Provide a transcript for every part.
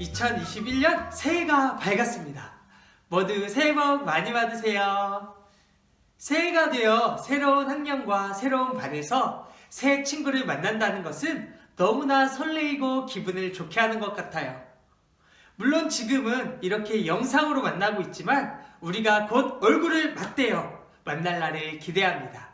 2021년 새해가 밝았습니다. 모두 새해 복 많이 받으세요. 새해가 되어 새로운 학년과 새로운 반에서 새 친구를 만난다는 것은 너무나 설레이고 기분을 좋게 하는 것 같아요. 물론 지금은 이렇게 영상으로 만나고 있지만 우리가 곧 얼굴을 맞대어 만날 날을 기대합니다.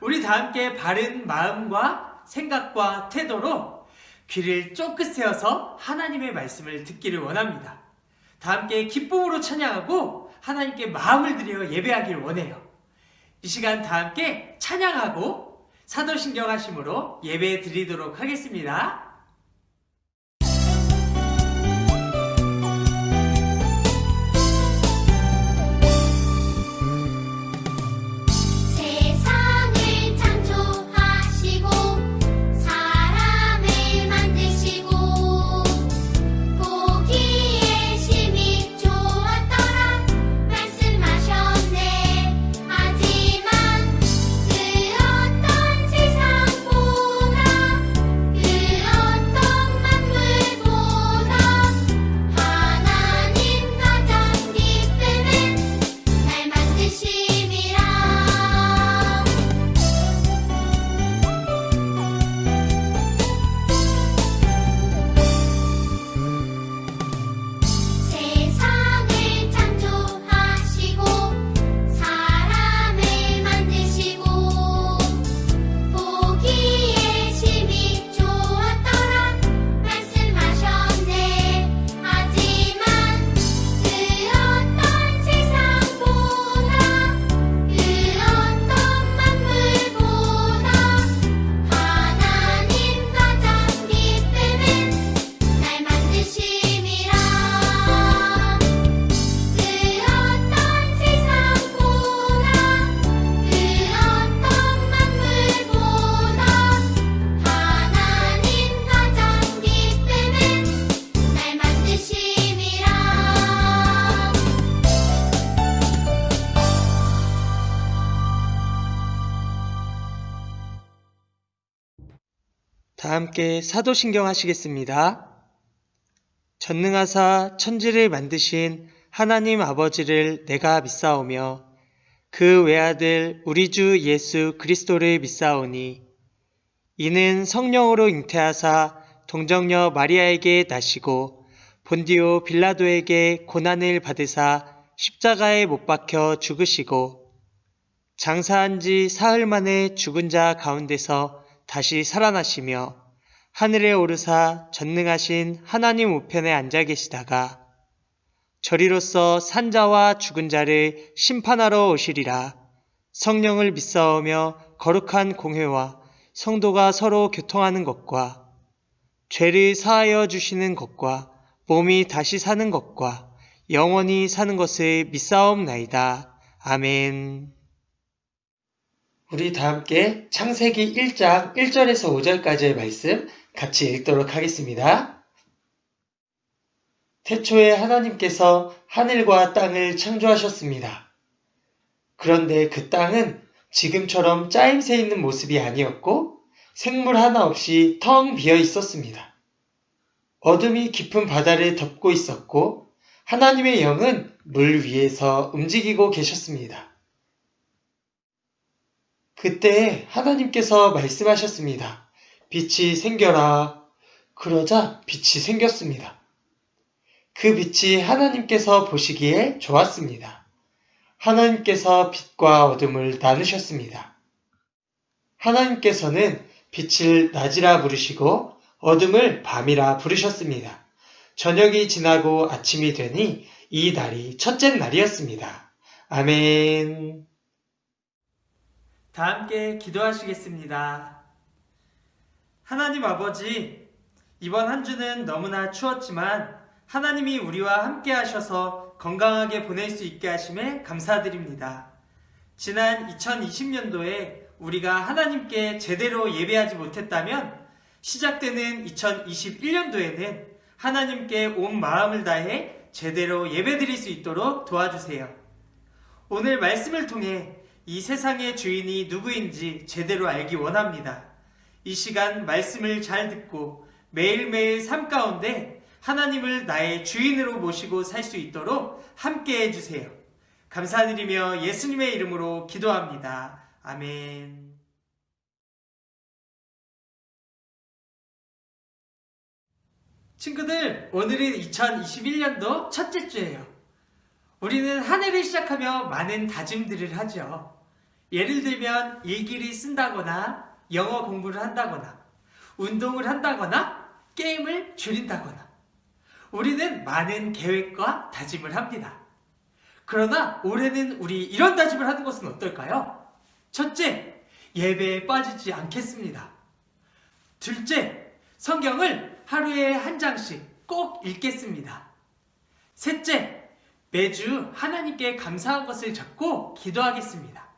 우리 다 함께 바른 마음과 생각과 태도로 귀를 쫑긋 세워서 하나님의 말씀을 듣기를 원합니다. 다 함께 기쁨으로 찬양하고 하나님께 마음을 들여 예배하길 원해요. 이 시간 다 함께 찬양하고 사도신경 하심으로 예배 드리도록 하겠습니다. 다 함께 사도신경 하시겠습니다. 전능하사 천지를 만드신 하나님 아버지를 내가 믿사오며 그 외아들 우리 주 예수 그리스도를 믿사오니 이는 성령으로 잉태하사 동정녀 마리아에게 나시고 본디오 빌라도에게 고난을 받으사 십자가에 못 박혀 죽으시고 장사한 지 사흘 만에 죽은 자 가운데서 다시 살아나시며 하늘에 오르사 전능하신 하나님 우편에 앉아 계시다가 저리로서 산자와 죽은 자를 심판하러 오시리라. 성령을 믿사오며 거룩한 공회와 성도가 서로 교통하는 것과 죄를 사하여 주시는 것과 몸이 다시 사는 것과 영원히 사는 것을 믿사옵나이다. 아멘. 우리 다 함께 창세기 1장 1절에서 5절까지의 말씀 같이 읽도록 하겠습니다. 태초에 하나님께서 하늘과 땅을 창조하셨습니다. 그런데 그 땅은 지금처럼 짜임새 있는 모습이 아니었고 생물 하나 없이 텅 비어 있었습니다. 어둠이 깊은 바다를 덮고 있었고 하나님의 영은 물 위에서 움직이고 계셨습니다. 그때 하나님께서 말씀하셨습니다. 빛이 생겨라. 그러자 빛이 생겼습니다. 그 빛이 하나님께서 보시기에 좋았습니다. 하나님께서 빛과 어둠을 나누셨습니다. 하나님께서는 빛을 낮이라 부르시고 어둠을 밤이라 부르셨습니다. 저녁이 지나고 아침이 되니 이 날이 첫째 날이었습니다. 아멘. 다 함께 기도하시겠습니다. 하나님 아버지, 이번 한 주는 너무나 추웠지만 하나님이 우리와 함께 하셔서 건강하게 보낼 수 있게 하심에 감사드립니다. 지난 2020년도에 우리가 하나님께 제대로 예배하지 못했다면 시작되는 2021년도에는 하나님께 온 마음을 다해 제대로 예배드릴 수 있도록 도와주세요. 오늘 말씀을 통해 이 세상의 주인이 누구인지 제대로 알기 원합니다. 이 시간 말씀을 잘 듣고 매일매일 삶 가운데 하나님을 나의 주인으로 모시고 살 수 있도록 함께 해주세요. 감사드리며 예수님의 이름으로 기도합니다. 아멘. 친구들, 오늘은 2021년도 첫째 주예요. 우리는 한 해를 시작하며 많은 다짐들을 하죠. 예를 들면 일기를 쓴다거나 영어 공부를 한다거나 운동을 한다거나 게임을 줄인다거나 우리는 많은 계획과 다짐을 합니다. 그러나 올해는 우리 이런 다짐을 하는 것은 어떨까요? 첫째, 예배에 빠지지 않겠습니다. 둘째, 성경을 하루에 한 장씩 꼭 읽겠습니다. 셋째, 매주 하나님께 감사한 것을 적고 기도하겠습니다.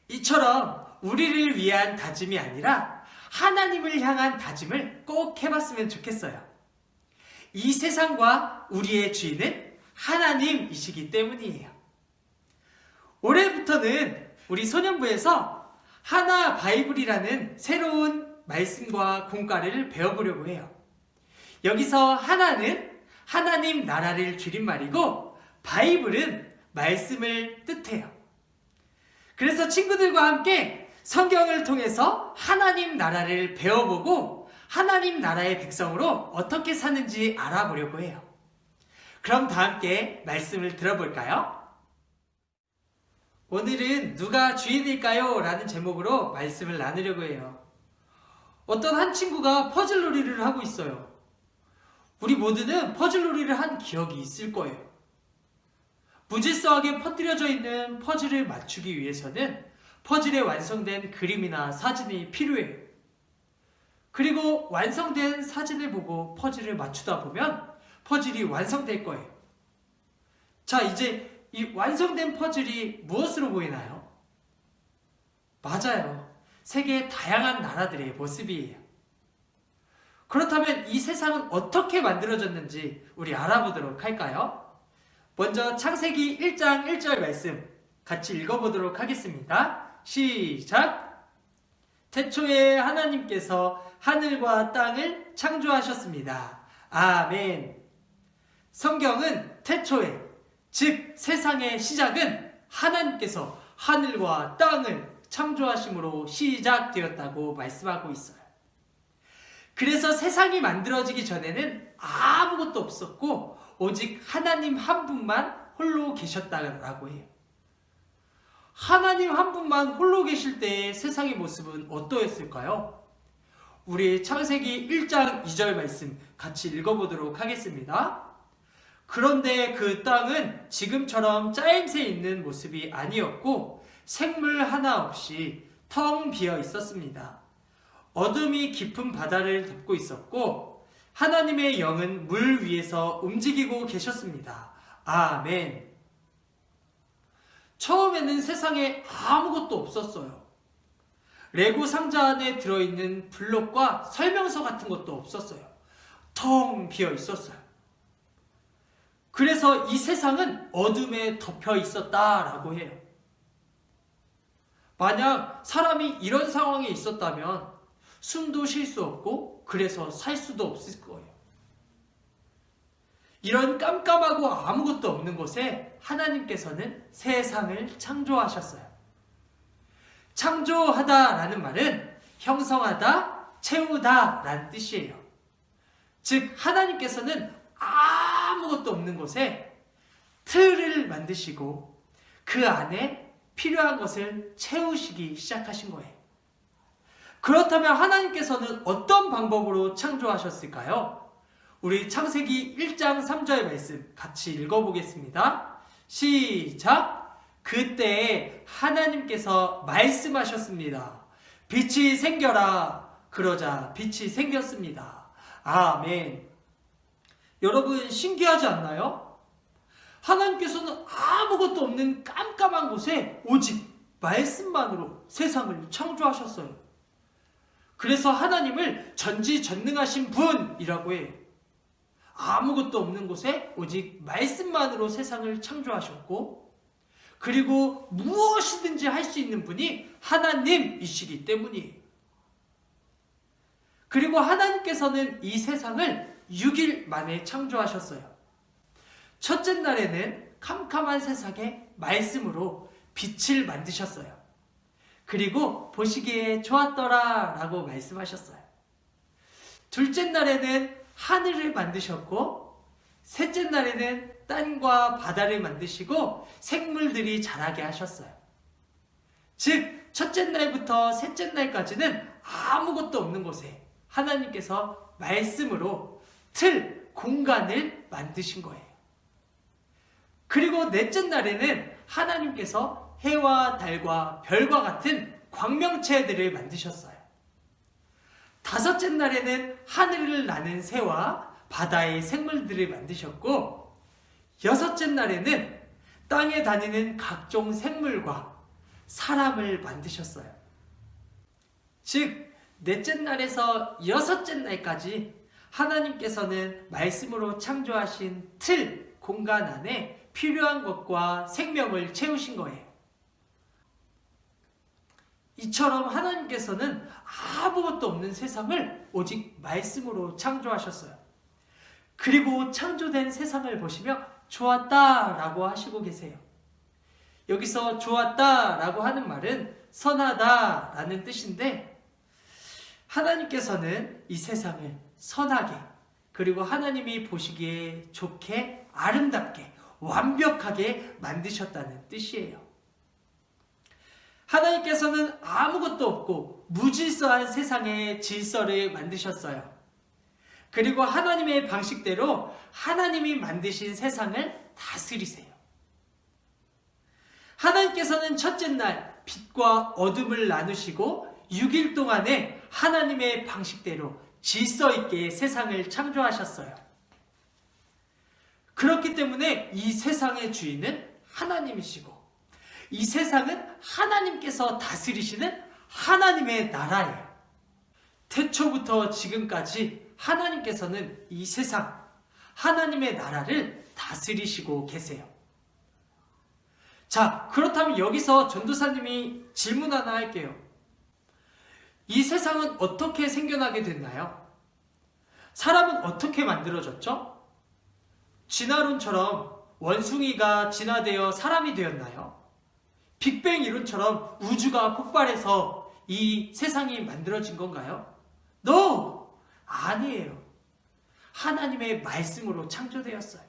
이처럼 우리를 위한 다짐이 아니라 하나님을 향한 다짐을 꼭 해봤으면 좋겠어요. 이 세상과 우리의 주인은 하나님이시기 때문이에요. 올해부터는 우리 소년부에서 하나 바이블이라는 새로운 말씀과 공과를 배워보려고 해요. 여기서 하나는 하나님 나라를 줄임말이고 바이블은 말씀을 뜻해요. 그래서 친구들과 함께 성경을 통해서 하나님 나라를 배워보고 하나님 나라의 백성으로 어떻게 사는지 알아보려고 해요. 그럼 다 함께 말씀을 들어볼까요? 오늘은 누가 주인일까요? 라는 제목으로 말씀을 나누려고 해요. 어떤 한 친구가 퍼즐놀이를 하고 있어요. 우리 모두는 퍼즐놀이를 한 기억이 있을 거예요. 무질서하게 퍼뜨려져 있는 퍼즐을 맞추기 위해서는 퍼즐에 완성된 그림이나 사진이 필요해요. 그리고 완성된 사진을 보고 퍼즐을 맞추다 보면 퍼즐이 완성될 거예요. 자, 이제 이 완성된 퍼즐이 무엇으로 보이나요? 맞아요. 세계의 다양한 나라들의 모습이에요. 그렇다면 이 세상은 어떻게 만들어졌는지 우리 알아보도록 할까요? 먼저 창세기 1장 1절 말씀 같이 읽어보도록 하겠습니다. 시작! 태초에 하나님께서 하늘과 땅을 창조하셨습니다. 아멘. 성경은 태초에, 즉 세상의 시작은 하나님께서 하늘과 땅을 창조하심으로 시작되었다고 말씀하고 있어요. 그래서 세상이 만들어지기 전에는 아무것도 없었고 오직 하나님 한 분만 홀로 계셨다라고 해요. 하나님 한 분만 홀로 계실 때의 세상의 모습은 어떠했을까요? 우리 창세기 1장 2절 말씀 같이 읽어보도록 하겠습니다. 그런데 그 땅은 지금처럼 짜임새 있는 모습이 아니었고 생물 하나 없이 텅 비어 있었습니다. 어둠이 깊은 바다를 덮고 있었고 하나님의 영은 물 위에서 움직이고 계셨습니다. 아멘. 처음에는 세상에 아무것도 없었어요. 레고 상자 안에 들어있는 블록과 설명서 같은 것도 없었어요. 텅 비어 있었어요. 그래서 이 세상은 어둠에 덮여 있었다라고 해요. 만약 사람이 이런 상황에 있었다면 숨도 쉴 수 없고 그래서 살 수도 없을 거예요. 이런 깜깜하고 아무것도 없는 곳에 하나님께서는 세상을 창조하셨어요. 창조하다라는 말은 형성하다, 채우다 라는 뜻이에요. 즉 하나님께서는 아무것도 없는 곳에 틀을 만드시고 그 안에 필요한 것을 채우시기 시작하신 거예요. 그렇다면 하나님께서는 어떤 방법으로 창조하셨을까요? 우리 창세기 1장 3절 말씀 같이 읽어보겠습니다. 시작! 그때 하나님께서 말씀하셨습니다. 빛이 생겨라. 그러자 빛이 생겼습니다. 아멘. 여러분 신기하지 않나요? 하나님께서는 아무것도 없는 깜깜한 곳에 오직 말씀만으로 세상을 창조하셨어요. 그래서 하나님을 전지전능하신 분이라고 해요. 아무것도 없는 곳에 오직 말씀만으로 세상을 창조하셨고 그리고 무엇이든지 할 수 있는 분이 하나님이시기 때문이에요. 그리고 하나님께서는 이 세상을 6일 만에 창조하셨어요. 첫째 날에는 캄캄한 세상에 말씀으로 빛을 만드셨어요. 그리고 보시기에 좋았더라 라고 말씀하셨어요. 둘째 날에는 하늘을 만드셨고, 셋째 날에는 땅과 바다를 만드시고 생물들이 자라게 하셨어요. 즉, 첫째 날부터 셋째 날까지는 아무것도 없는 곳에 하나님께서 말씀으로 틀, 공간을 만드신 거예요. 그리고 넷째 날에는 하나님께서 해와 달과 별과 같은 광명체들을 만드셨어요. 다섯째 날에는 하늘을 나는 새와 바다의 생물들을 만드셨고, 여섯째 날에는 땅에 다니는 각종 생물과 사람을 만드셨어요. 즉, 넷째 날에서 여섯째 날까지 하나님께서는 말씀으로 창조하신 틀, 공간 안에 필요한 것과 생명을 채우신 거예요. 이처럼 하나님께서는 아무것도 없는 세상을 오직 말씀으로 창조하셨어요. 그리고 창조된 세상을 보시며 좋았다라고 하시고 계세요. 여기서 좋았다라고 하는 말은 선하다라는 뜻인데, 하나님께서는 이 세상을 선하게, 그리고 하나님이 보시기에 좋게, 아름답게, 완벽하게 만드셨다는 뜻이에요. 하나님께서는 아무것도 없고 무질서한 세상의 질서를 만드셨어요. 그리고 하나님의 방식대로 하나님이 만드신 세상을 다스리세요. 하나님께서는 첫째 날 빛과 어둠을 나누시고 6일 동안에 하나님의 방식대로 질서 있게 세상을 창조하셨어요. 그렇기 때문에 이 세상의 주인은 하나님이시고, 이 세상은 하나님께서 다스리시는 하나님의 나라예요. 태초부터 지금까지 하나님께서는 이 세상, 하나님의 나라를 다스리시고 계세요. 자, 그렇다면 여기서 전도사님이 질문 하나 할게요. 이 세상은 어떻게 생겨나게 됐나요? 사람은 어떻게 만들어졌죠? 진화론처럼 원숭이가 진화되어 사람이 되었나요? 빅뱅 이론처럼 우주가 폭발해서 이 세상이 만들어진 건가요? No! 아니에요. 하나님의 말씀으로 창조되었어요.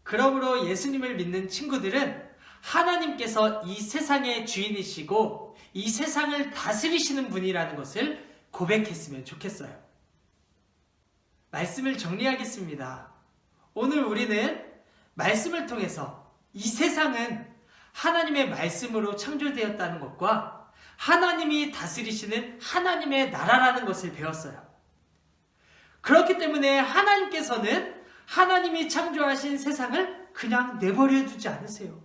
그러므로 예수님을 믿는 친구들은 하나님께서 이 세상의 주인이시고 이 세상을 다스리시는 분이라는 것을 고백했으면 좋겠어요. 말씀을 정리하겠습니다. 오늘 우리는 말씀을 통해서 이 세상은 하나님의 말씀으로 창조되었다는 것과 하나님이 다스리시는 하나님의 나라라는 것을 배웠어요. 그렇기 때문에 하나님께서는 하나님이 창조하신 세상을 그냥 내버려 두지 않으세요.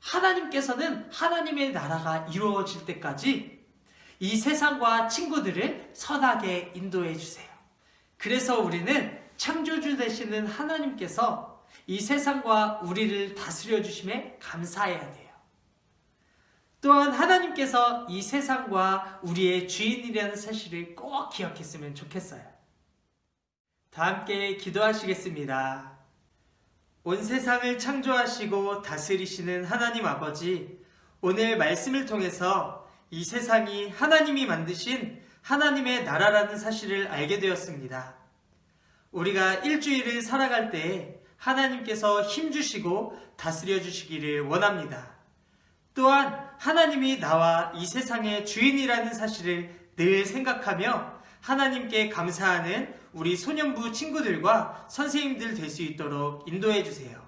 하나님께서는 하나님의 나라가 이루어질 때까지 이 세상과 친구들을 선하게 인도해 주세요. 그래서 우리는 창조주 되시는 하나님께서 이 세상과 우리를 다스려 주심에 감사해야 돼요. 또한 하나님께서 이 세상과 우리의 주인이라는 사실을 꼭 기억했으면 좋겠어요. 다 함께 기도하시겠습니다. 온 세상을 창조하시고 다스리시는 하나님 아버지, 오늘 말씀을 통해서 이 세상이 하나님이 만드신 하나님의 나라라는 사실을 알게 되었습니다. 우리가 일주일을 살아갈 때 하나님께서 힘주시고 다스려 주시기를 원합니다. 또한 하나님이 나와 이 세상의 주인이라는 사실을 늘 생각하며 하나님께 감사하는 우리 소년부 친구들과 선생님들 될 수 있도록 인도해 주세요.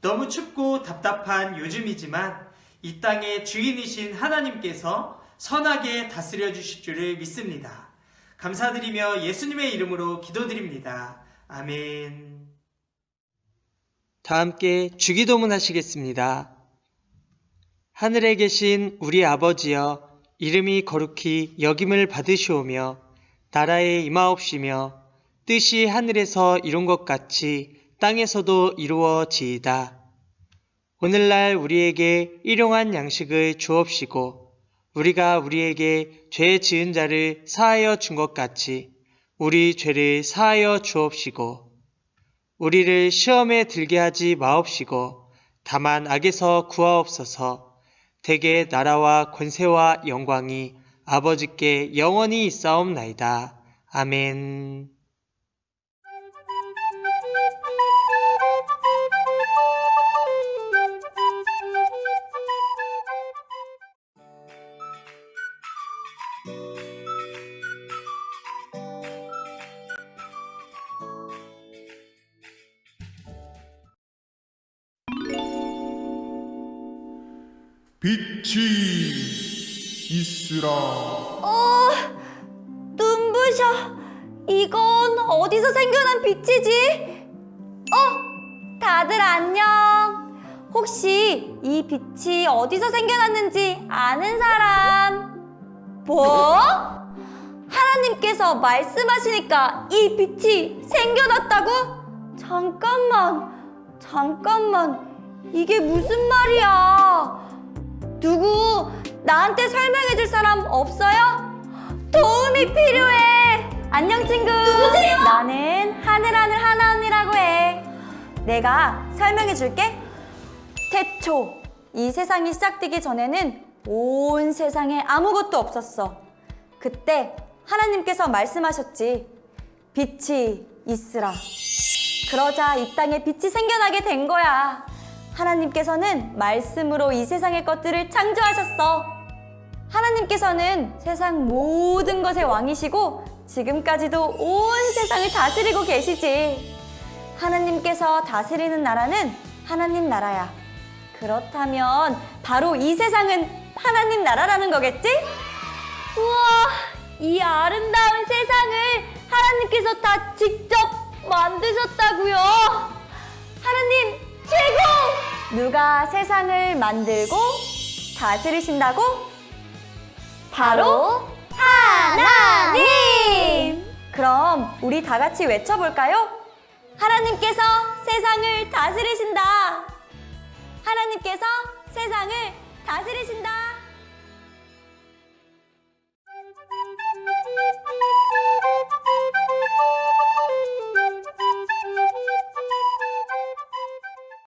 너무 춥고 답답한 요즘이지만 이 땅의 주인이신 하나님께서 선하게 다스려 주실 줄을 믿습니다. 감사드리며 예수님의 이름으로 기도드립니다. 아멘. 다 함께 주기도문 하시겠습니다. 하늘에 계신 우리 아버지여, 이름이 거룩히 여김을 받으시오며 나라에 임하옵시며 뜻이 하늘에서 이룬 것 같이 땅에서도 이루어지이다. 오늘날 우리에게 일용할 양식을 주옵시고 우리가 우리에게 죄 지은 자를 사하여 준 것 같이 우리 죄를 사하여 주옵시고 우리를 시험에 들게 하지 마옵시고 다만 악에서 구하옵소서. 대개 나라와 권세와 영광이 아버지께 영원히 있사옵나이다. 아멘. 빛이 있으라. 눈부셔. 이건 어디서 생겨난 빛이지? 다들 안녕. 혹시 이 빛이 어디서 생겨났는지 아는 사람? 뭐? 하나님께서 말씀하시니까 이 빛이 생겨났다고? 잠깐만. 이게 무슨 말이야? 누구 나한테 설명해줄 사람 없어요? 도움이 필요해. 안녕 친구. 누구세요? 나는 하늘하늘 하나 언니라고 해. 내가 설명해줄게. 태초 이 세상이 시작되기 전에는 온 세상에 아무것도 없었어. 그때 하나님께서 말씀하셨지. 빛이 있으라. 그러자 이 땅에 빛이 생겨나게 된 거야. 하나님께서는 말씀으로 이 세상의 것들을 창조하셨어. 하나님께서는 세상 모든 것의 왕이시고 지금까지도 온 세상을 다스리고 계시지. 하나님께서 다스리는 나라는 하나님 나라야. 그렇다면 바로 이 세상은 하나님 나라라는 거겠지? 우와, 이 아름다운 세상을 하나님께서 다 직접 만드셨다고요? 하나님 최고! 누가 세상을 만들고 다스리신다고? 바로 하나님! 그럼 우리 다 같이 외쳐볼까요? 하나님께서 세상을 다스리신다. 하나님께서 세상을 다스리신다.